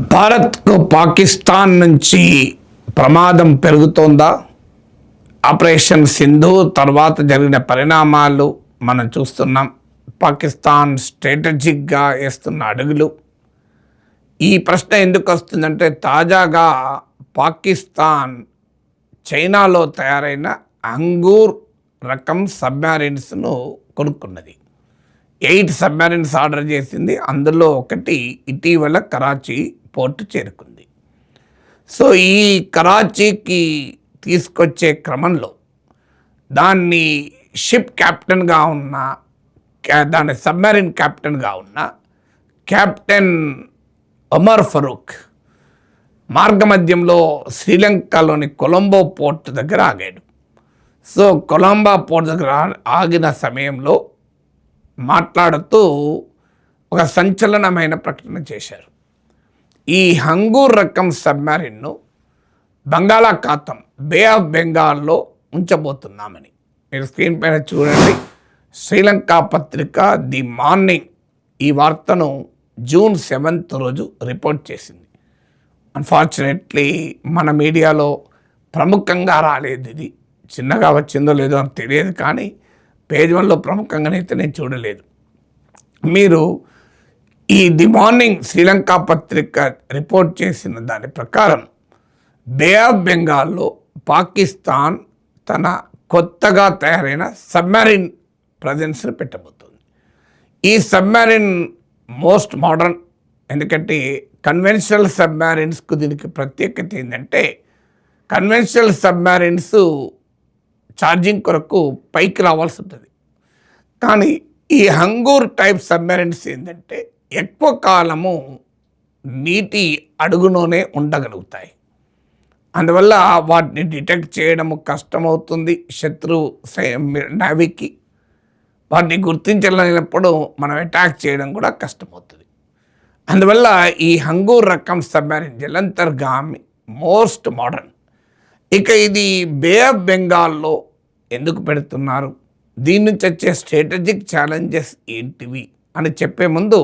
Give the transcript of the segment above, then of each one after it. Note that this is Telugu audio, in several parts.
భారత్కు పాకిస్తాన్ నుంచి ప్రమాదం పెరుగుతోందా? ఆపరేషన్ సింధు తర్వాత జరిగిన పరిణామాలు మనం చూస్తున్నాం. పాకిస్తాన్ స్ట్రాటజిక్గా వేస్తున్న అడుగులు. ఈ ప్రశ్న ఎందుకు వస్తుందంటే తాజాగా పాకిస్తాన్ చైనాలో తయారైన అంగూర్ రకం సబ్మెరైన్స్ను కొనుక్కున్నది. 8 సబ్మెరైన్స్ ఆర్డర్ చేసింది. అందులో ఒకటి ఇటీవల కరాచీ పోర్టు చేరుకుంది. సో ఈ కరాచీకి తీసుకొచ్చే క్రమంలో దాన్ని షిప్ క్యాప్టెన్గా ఉన్న దాని సబ్మెరైన్ క్యాప్టెన్గా ఉన్న కెప్టెన్ ఒమర్ ఫరూక్ మార్గమధ్యంలో శ్రీలంకలోని కొలంబో పోర్ట్ దగ్గర ఆగాడు. సో కొలంబో పోర్ట్ దగ్గర ఆగిన సమయంలో మాట్లాడుతూ ఒక సంచలనమైన ప్రకటన చేశారు. ఈ అంగూర్ రకం సబ్మెరైన్ను బంగాళాఖాతం బే ఆఫ్ బెంగాల్లో ఉంచబోతున్నామని. మీరు స్క్రీన్ పైన చూడండి. శ్రీలంక పత్రిక ది మార్నింగ్ ఈ వార్తను జూన్ 7th రోజు రిపోర్ట్ చేసింది. అన్ఫార్చునేట్లీ మన మీడియాలో ప్రముఖంగా రాలేదు. ఇది చిన్నగా వచ్చిందో లేదో అని తెలియదు, కానీ పేజ్ 1లో ప్రముఖంగానైతే నేను చూడలేదు. మీరు ఈ ది మార్నింగ్ శ్రీలంక పత్రిక రిపోర్ట్ చేసిన దాని ప్రకారం బే ఆఫ్ బెంగాల్లో పాకిస్తాన్ తన కొత్తగా తయారైన సబ్మెరైన్ ప్రజెన్స్ని పెట్టబోతుంది. ఈ సబ్మెరైన్ మోస్ట్ మోడర్న్, ఎందుకంటే కన్వెన్షనల్ సబ్మెరైన్స్కు దీనికి ప్రత్యేకత ఏంటంటే కన్వెన్షనల్ సబ్మెరైన్స్ ఛార్జింగ్ కొరకు పైకి రావాల్సి ఉంటుంది. కానీ ఈ అంగూర్ టైప్ సబ్మెరైన్స్ ఏంటంటే ఎక్కువ కాలము నీటి అడుగులోనే ఉండగలుగుతాయి. అందువల్ల వాటిని డిటెక్ట్ చేయడము కష్టమవుతుంది శత్రు నేవీకి. వాటిని గుర్తించలేనప్పుడు మనం అటాక్ చేయడం కూడా కష్టమవుతుంది. అందువల్ల ఈ అంగూర్ రకం సబ్మెరైన్ జలంతర్గామి మోస్ట్ మోడర్న్. ఇక ఇది బే ఆఫ్ బెంగాల్లో ఎందుకు పెడుతున్నారు, దీని నుంచి వచ్చే స్ట్రాటజిక్ ఛాలెంజెస్ ఏంటివి అని చెప్పే ముందు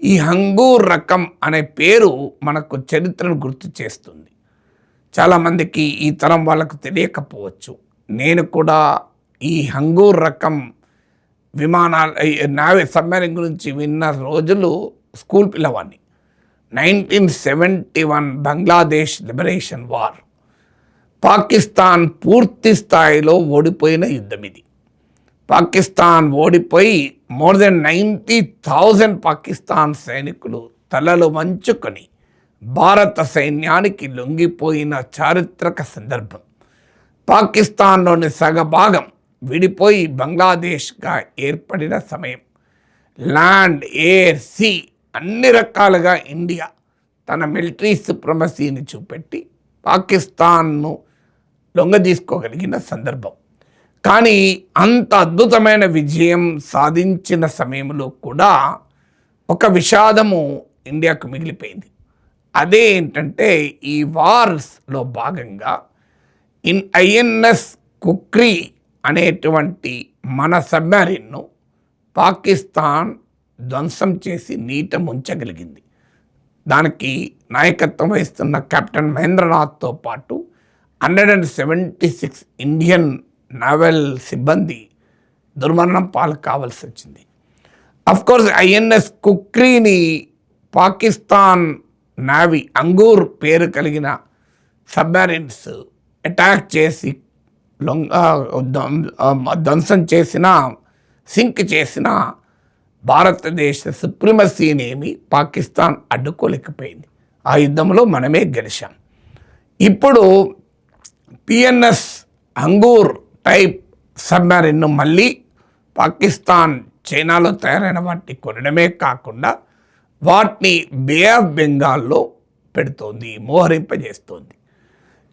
ఈ అంగూర్ రకం అనే పేరు మనకు చరిత్రను గుర్తు చేస్తుంది. చాలామందికి ఈ తరం వాళ్ళకు తెలియకపోవచ్చు. నేను కూడా ఈ అంగూర్ రకం నావీ సబ్మెరైన్ గురించి విన్న రోజులు స్కూల్ పిల్లవాడిని. 1971 బంగ్లాదేశ్ లిబరేషన్ వార్, పాకిస్తాన్ పూర్తి స్థాయిలో ఓడిపోయిన యుద్ధం ఇది. పాకిస్తాన్ ఓడిపోయి మోర్ దెన్ 90,000 పాకిస్తాన్ సైనికులు తలలు వంచుకొని భారత సైన్యానికి లొంగిపోయిన చారిత్రక సందర్భం. పాకిస్తాన్లోని సగభాగం విడిపోయి బంగ్లాదేశ్గా ఏర్పడిన సమయం. ల్యాండ్, ఎయిర్, సీ అన్ని రకాలుగా ఇండియా తన మిలిటరీ సుప్రమసీని చూపెట్టి పాకిస్తాన్ను లొంగదీసుకోగలిగిన సందర్భం. కానీ అంత అద్భుతమైన విజయం సాధించిన సమయంలో కూడా ఒక విషాదము ఇండియాకు మిగిలిపోయింది. అదే ఏంటంటే ఈ వార్స్లో భాగంగా ఐఎన్ఎస్ కుక్రీ అనేటువంటి మన సబ్మెరైన్ను పాకిస్తాన్ ధ్వంసం చేసి నీట ముంచగలిగింది. దానికి నాయకత్వం వహిస్తున్న కెప్టెన్ మహేంద్రనాథ్తో పాటు 176 ఇండియన్ నావల్ సిబ్బంది దుర్మరణం పాలు కావాల్సి వచ్చింది. అఫ్కోర్స్ ఐఎన్ఎస్ కుక్రీని పాకిస్తాన్ నావీ అంగూర్ పేరు కలిగిన సబ్మెరైన్స్ అటాక్ చేసి ధ్వంసం చేసిన, సింక్ చేసిన భారతదేశ సుప్రీమసీనేమి పాకిస్తాన్ అడ్డుకోలేకపోయింది. ఆ యుద్ధంలో మనమే గెలిచాం. ఇప్పుడు పిఎన్ఎస్ అంగూర్ టైప్ సబ్మెరైన్ను మళ్ళీ పాకిస్తాన్ చైనాలో తయారైన వాటిని కొనడమే కాకుండా వాటిని బే ఆఫ్ బెంగాల్లో పెడుతోంది, మోహరింపజేస్తోంది.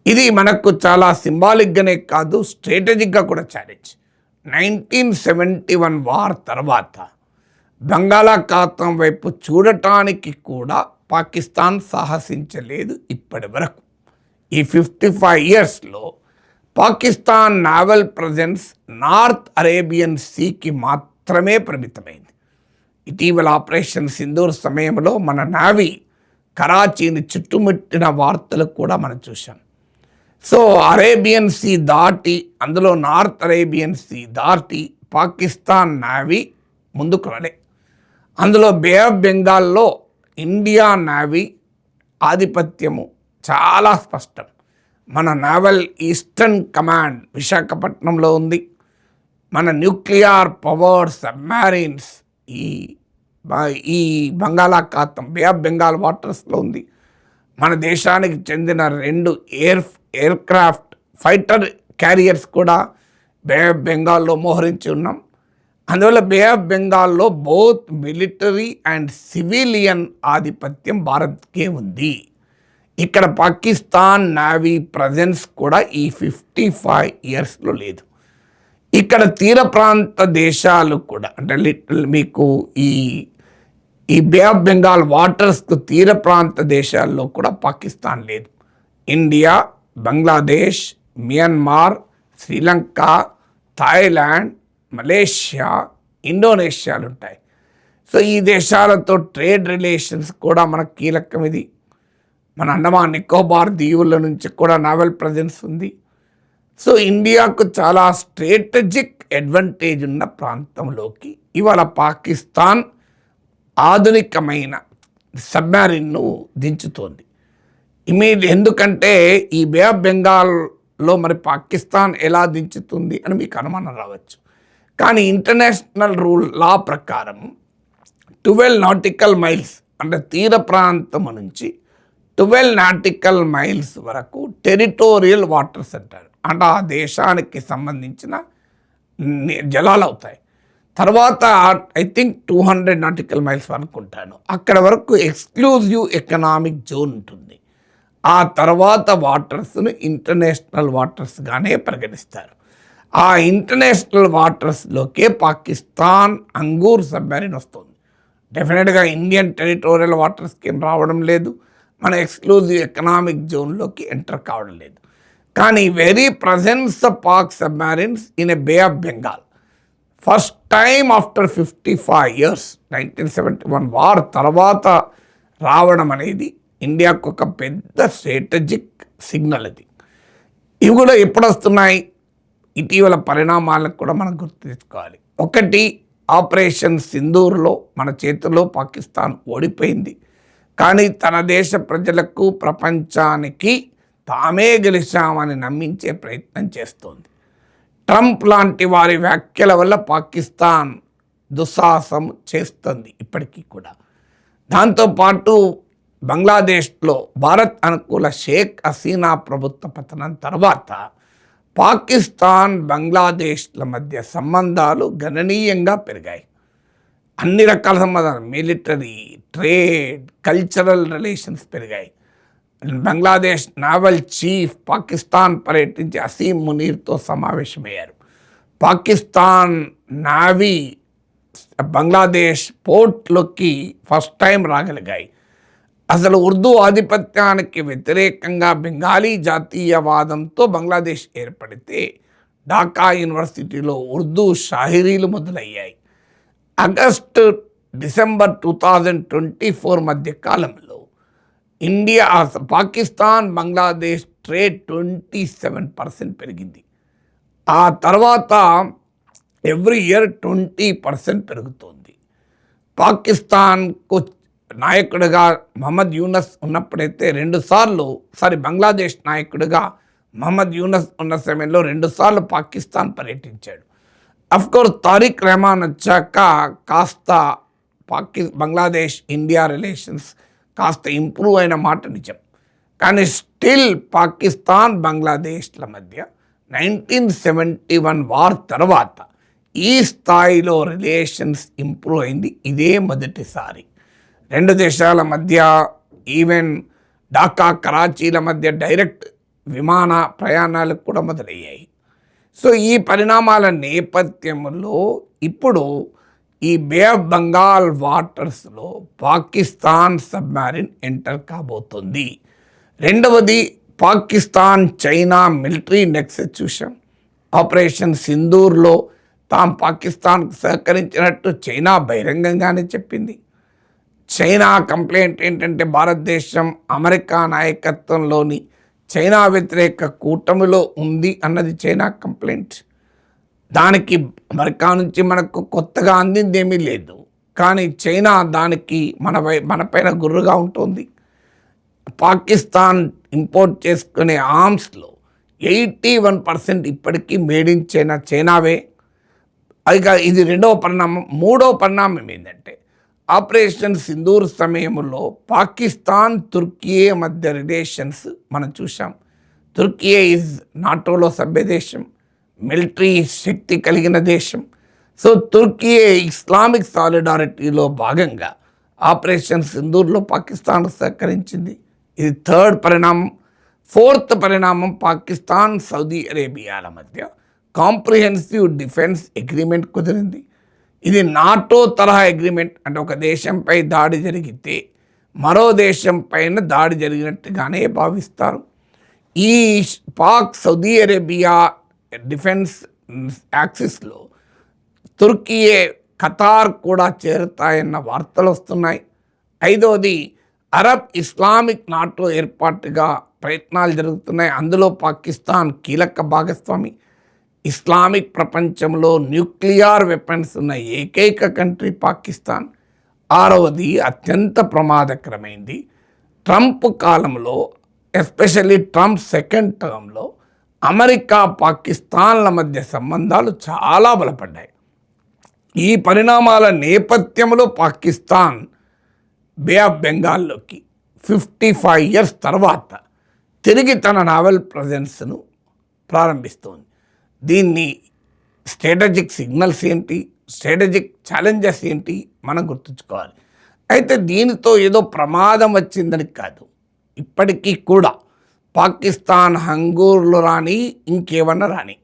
ఇది మనకు చాలా సింబాలిక్గానే కాదు, స్ట్రాటజిక్గా కూడా ఛాలెంజ్. 1971 వార్ తర్వాత బంగాళాఖాతం వైపు చూడటానికి కూడా పాకిస్తాన్ సాహసించలేదు ఇప్పటి వరకు. ఈ 55 ఇయర్స్లో Pakistan naval presence north Arabian సీకి మాత్రమే పరిమితమైంది. ఇటీవల ఆపరేషన్ సింధూర్ సమయంలో మన నావీ కరాచీని చుట్టుముట్టిన వార్తలు కూడా మనం చూసాం. సో అరేబియన్ సీ దాటి, అందులో నార్త్ అరేబియన్ సీ దాటి పాకిస్తాన్ నేవీ ముందుకు రాలే. అందులో బే ఆఫ్ బెంగాల్లో ఇండియా నేవీ ఆధిపత్యము చాలా స్పష్టం. మన నావల్ ఈస్టర్న్ కమాండ్ విశాఖపట్నంలో ఉంది. మన న్యూక్లియర్ పవర్ సబ్మెరీన్స్ ఈ బంగాళాఖాతం బే ఆఫ్ బెంగాల్ వాటర్స్లో ఉంది. మన దేశానికి చెందిన 2 ఎయిర్క్రాఫ్ట్ ఫైటర్ క్యారియర్స్ కూడా బే ఆఫ్ బెంగాల్లో మోహరించి ఉన్నాం. అందువల్ల బే ఆఫ్ బెంగాల్లో బోత్ మిలిటరీ అండ్ సివిలియన్ ఆధిపత్యం భారత్కే ఉంది. ఇక్కడ పాకిస్తాన్ నేవీ ప్రజెన్స్ కూడా ఈ 55 ఇయర్స్లో లేదు. ఇక్కడ తీర ప్రాంత దేశాలు కూడా అంటే మీకు ఈ బే ఆఫ్ బెంగాల్ వాటర్స్కు తీర ప్రాంత దేశాల్లో కూడా పాకిస్తాన్ లేదు. India, Bangladesh, Myanmar, Sri Lanka, Thailand, Malaysia, ఇండోనేషియాలు ఉంటాయి. సో ఈ దేశాలతో ట్రేడ్ రిలేషన్స్ కూడా మనకు కీలకం. ఇది మన అండమాన్ నికోబార్ దీవుల నుంచి కూడా నావల్ ప్రజెన్స్ ఉంది. సో ఇండియాకు చాలా స్ట్రాటజిక్ అడ్వాంటేజ్ ఉన్న ప్రాంతంలోకి ఇవాళ పాకిస్తాన్ ఆధునికమైన సబ్మెరీన్ను దించుతోంది. ఎందుకంటే ఈ బే ఆఫ్ బెంగాల్లో మరి పాకిస్తాన్ ఎలా దించుతుంది అని మీకు అనుమానం రావచ్చు. కానీ ఇంటర్నేషనల్ లా ప్రకారం 12 నాటికల్ మైల్స్ అంటే తీర ప్రాంతం నుంచి 12 నాటికల్ మైల్స్ వరకు టెరిటోరియల్ వాటర్స్ అంటారు. అంటే ఆ దేశానికి సంబంధించిన జలాలు అవుతాయి. తర్వాత ఐ థింక్ 200 నాటికల్ మైల్స్ వరకు ఉంటాను. అక్కడ వరకు ఎక్స్క్లూజివ్ ఎకనామిక్ జోన్ ఉంటుంది. ఆ తర్వాత వాటర్స్ను ఇంటర్నేషనల్ వాటర్స్గానే పరిగణిస్తారు. ఆ ఇంటర్నేషనల్ వాటర్స్లోకే పాకిస్తాన్ అంగూర్ సబ్మెరీన్ వస్తుంది. డెఫినెట్గా ఇండియన్ టెరిటోరియల్ వాటర్స్కి ఏం రావడం లేదు, మన ఎక్స్క్లూజివ్ ఎకనామిక్ జోన్లోకి ఎంటర్ కావడం లేదు. కానీ very presence of Pak submarines in a Bay of Bengal first time after 55 years 1971 war తర్వాత రావడం అనేది ఇండియాకు ఒక పెద్ద స్ట్రాటజిక్ సిగ్నల్. అది ఇవి కూడా ఎప్పుడు వస్తున్నాయి? ఇటీవల పరిణామాలకు కూడా మనం గుర్తు తెచ్చుకోవాలి. ఒకటి, ఆపరేషన్ సింధూర్లో మన చేతిలో పాకిస్తాన్ ఓడిపోయింది. కానీ తన దేశ ప్రజలకు, ప్రపంచానికి తామే గెలిచామని నమ్మించే ప్రయత్నం చేస్తోంది. ట్రంప్ లాంటి వారి వ్యాఖ్యల వల్ల పాకిస్తాన్ దుస్సాహసం చేస్తుంది ఇప్పటికీ కూడా. దాంతోపాటు బంగ్లాదేశ్లో భారత్ అనుకూల షేక్ హసీనా ప్రభుత్వ పతనం తర్వాత పాకిస్తాన్, బంగ్లాదేశ్ల మధ్య సంబంధాలు గణనీయంగా పెరిగాయి. అన్ని రకాల సంబంధాలు, మిలిటరీ, ట్రేడ్, కల్చరల్ రిలేషన్స్ పెరిగాయి. బంగ్లాదేశ్ నావల్ చీఫ్ పాకిస్తాన్ పర్యటించి అసీం మునీర్తో సమావేశమయ్యారు. పాకిస్తాన్ నావీ బంగ్లాదేశ్ పోర్ట్లోకి ఫస్ట్ టైం రాగలిగాయి. అసలు ఉర్దూ ఆధిపత్యానికి వ్యతిరేకంగా బెంగాలీ జాతీయవాదంతో బంగ్లాదేశ్ ఏర్పడితే ఢాకా యూనివర్సిటీలో ఉర్దూ షాయిరీలు మొదలయ్యాయి. ఆగస్టు డిసెంబర్ 2024 మధ్య కాలంలో పాకిస్తాన్ బంగ్లాదేశ్ ట్రేడ్ 27% పెరిగింది. ఆ తర్వాత ఎవ్రీ ఇయర్ 20% పెరుగుతోంది. పాకిస్తాన్కు నాయకుడిగా మహమ్మద్ యూనస్ ఉన్నప్పుడైతే బంగ్లాదేశ్ నాయకుడిగా మహమ్మద్ యూనస్ ఉన్న సమయంలో 2 సార్లు పాకిస్తాన్ పర్యటించాడు. అఫ్కోర్స్ తారిక్ రెహమాన్ వచ్చాక కాస్త బంగ్లాదేశ్ ఇండియా రిలేషన్స్ కాస్త ఇంప్రూవ్ అయిన మాట నిజం. కానీ స్టిల్ పాకిస్తాన్ బంగ్లాదేశ్ల మధ్య 1971 వార్ తర్వాత ఈ స్థాయిలో రిలేషన్స్ ఇంప్రూవ్ అయింది ఇదే మొదటిసారి. 2 దేశాల మధ్య ఈవెన్ ఢాకా, కరాచీల మధ్య డైరెక్ట్ విమాన ప్రయాణాలు కూడా మొదలయ్యాయి. సో ఈ పరిణామాల నేపథ్యంలో ఇప్పుడు ఈ బే ఆఫ్ బెంగాల్ వాటర్స్లో పాకిస్తాన్ సబ్మెరీన్ ఎంటర్ కాబోతుంది. రెండవది, పాకిస్తాన్ చైనా మిలిటరీ నెక్సెస్ చూసాం. ఆపరేషన్ సింధూర్లో తాము పాకిస్తాన్కు సహకరించినట్టు చైనా బహిరంగంగానే చెప్పింది. చైనా కంప్లైంట్ ఏంటంటే భారతదేశం అమెరికా నాయకత్వంలోని చైనా వ్యతిరేక కూటమిలో ఉంది అన్నది చైనా కంప్లైంట్. దానికి అమెరికా నుంచి మనకు కొత్తగా అందింది ఏమీ లేదు, కానీ చైనా దానికి మనపైన గుర్రుగా ఉంటుంది. పాకిస్తాన్ ఇంపోర్ట్ చేసుకునే ఆర్మ్స్లో 81% ఇప్పటికీ మేడ్ ఇన్ చైనావే. ఇది రెండవ పరిణామం. మూడవ పరిణామం ఏంటంటే ఆపరేషన్ సింధూర్ సమయంలో పాకిస్తాన్ తుర్కియే మధ్య రిలేషన్స్ మనం చూసాం. తుర్కియే ఈజ్ నాటోలో సభ్య దేశం, మిలిటరీ శక్తి కలిగిన దేశం. సో తుర్కియే ఇస్లామిక్ సాలిడారిటీలో భాగంగా ఆపరేషన్ సింధూర్లో పాకిస్తాన్ సహకరించింది. ఇది థర్డ్ పరిణామం. ఫోర్త్ పరిణామం, పాకిస్తాన్ సౌదీ అరేబియాల మధ్య కాంప్రిహెన్సివ్ డిఫెన్స్ అగ్రిమెంట్ కుదిరింది. ఇది నాటో తరహా అగ్రిమెంట్. అంటే ఒక దేశంపై దాడి జరిగితే మరో దేశం పైన దాడి జరిగినట్టుగానే భావిస్తారు. ఈ పాక్ సౌదీ అరేబియా డిఫెన్స్ యాక్సిస్లో తుర్కియే, ఖతార్ కూడా చేరుతాయన్న వార్తలు వస్తున్నాయి. ఐదవది, అరబ్ ఇస్లామిక్ నాటో ఏర్పాటుగా ప్రయత్నాలు జరుగుతున్నాయి. అందులో పాకిస్తాన్ కీలక భాగస్వామి. ఇస్లామిక్ ప్రపంచంలో న్యూక్లియర్ వెపన్స్ ఉన్న ఏకైక కంట్రీ పాకిస్తాన్. ఆరవది, అత్యంత ప్రమాదకరమైంది, ట్రంప్ కాలంలో, ఎస్పెషల్లీ ట్రంప్ సెకండ్ టర్మ్లో అమెరికా పాకిస్తాన్ల మధ్య సంబంధాలు చాలా బలపడ్డాయి. ఈ పరిణామాల నేపథ్యంలో పాకిస్తాన్ బే ఆఫ్ బెంగాల్లోకి 55 years తర్వాత తిరిగి తన నావల్ ప్రజెన్స్ను ప్రారంభిస్తోంది. దీన్ని స్ట్రాటజిక్ సిగ్నల్స్ ఏంటి, స్ట్రాటజిక్ ఛాలెంజెస్ ఏంటి మనం గుర్తుంచుకోవాలి. అయితే దీనితో ఏదో ప్రమాదం వచ్చిందని కాదు, ఇప్పటికీ కూడా పాకిస్తాన్ హంగూర్లో రాని ఇంకేమన్నా రాని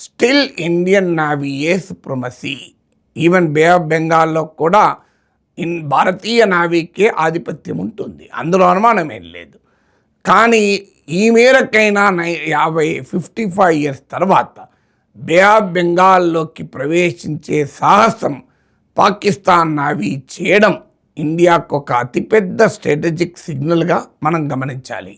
స్టిల్ ఇండియన్ నావీయే సుప్రమసీ. ఈవెన్ బే ఆఫ్ బెంగాల్లో కూడా భారతీయ నావీకే ఆధిపత్యం ఉంటుంది, అందులో అనుమానం ఏం లేదు. కానీ ఈ మేరకైనా 55 years తర్వాత బే ఆఫ్ బెంగాల్లోకి ప్రవేశించే సాహసం పాకిస్తాన్ నావీ చేయడం ఇండియాకు ఒక అతిపెద్ద స్ట్రాటజిక్ సిగ్నల్గా మనం గమనించాలి.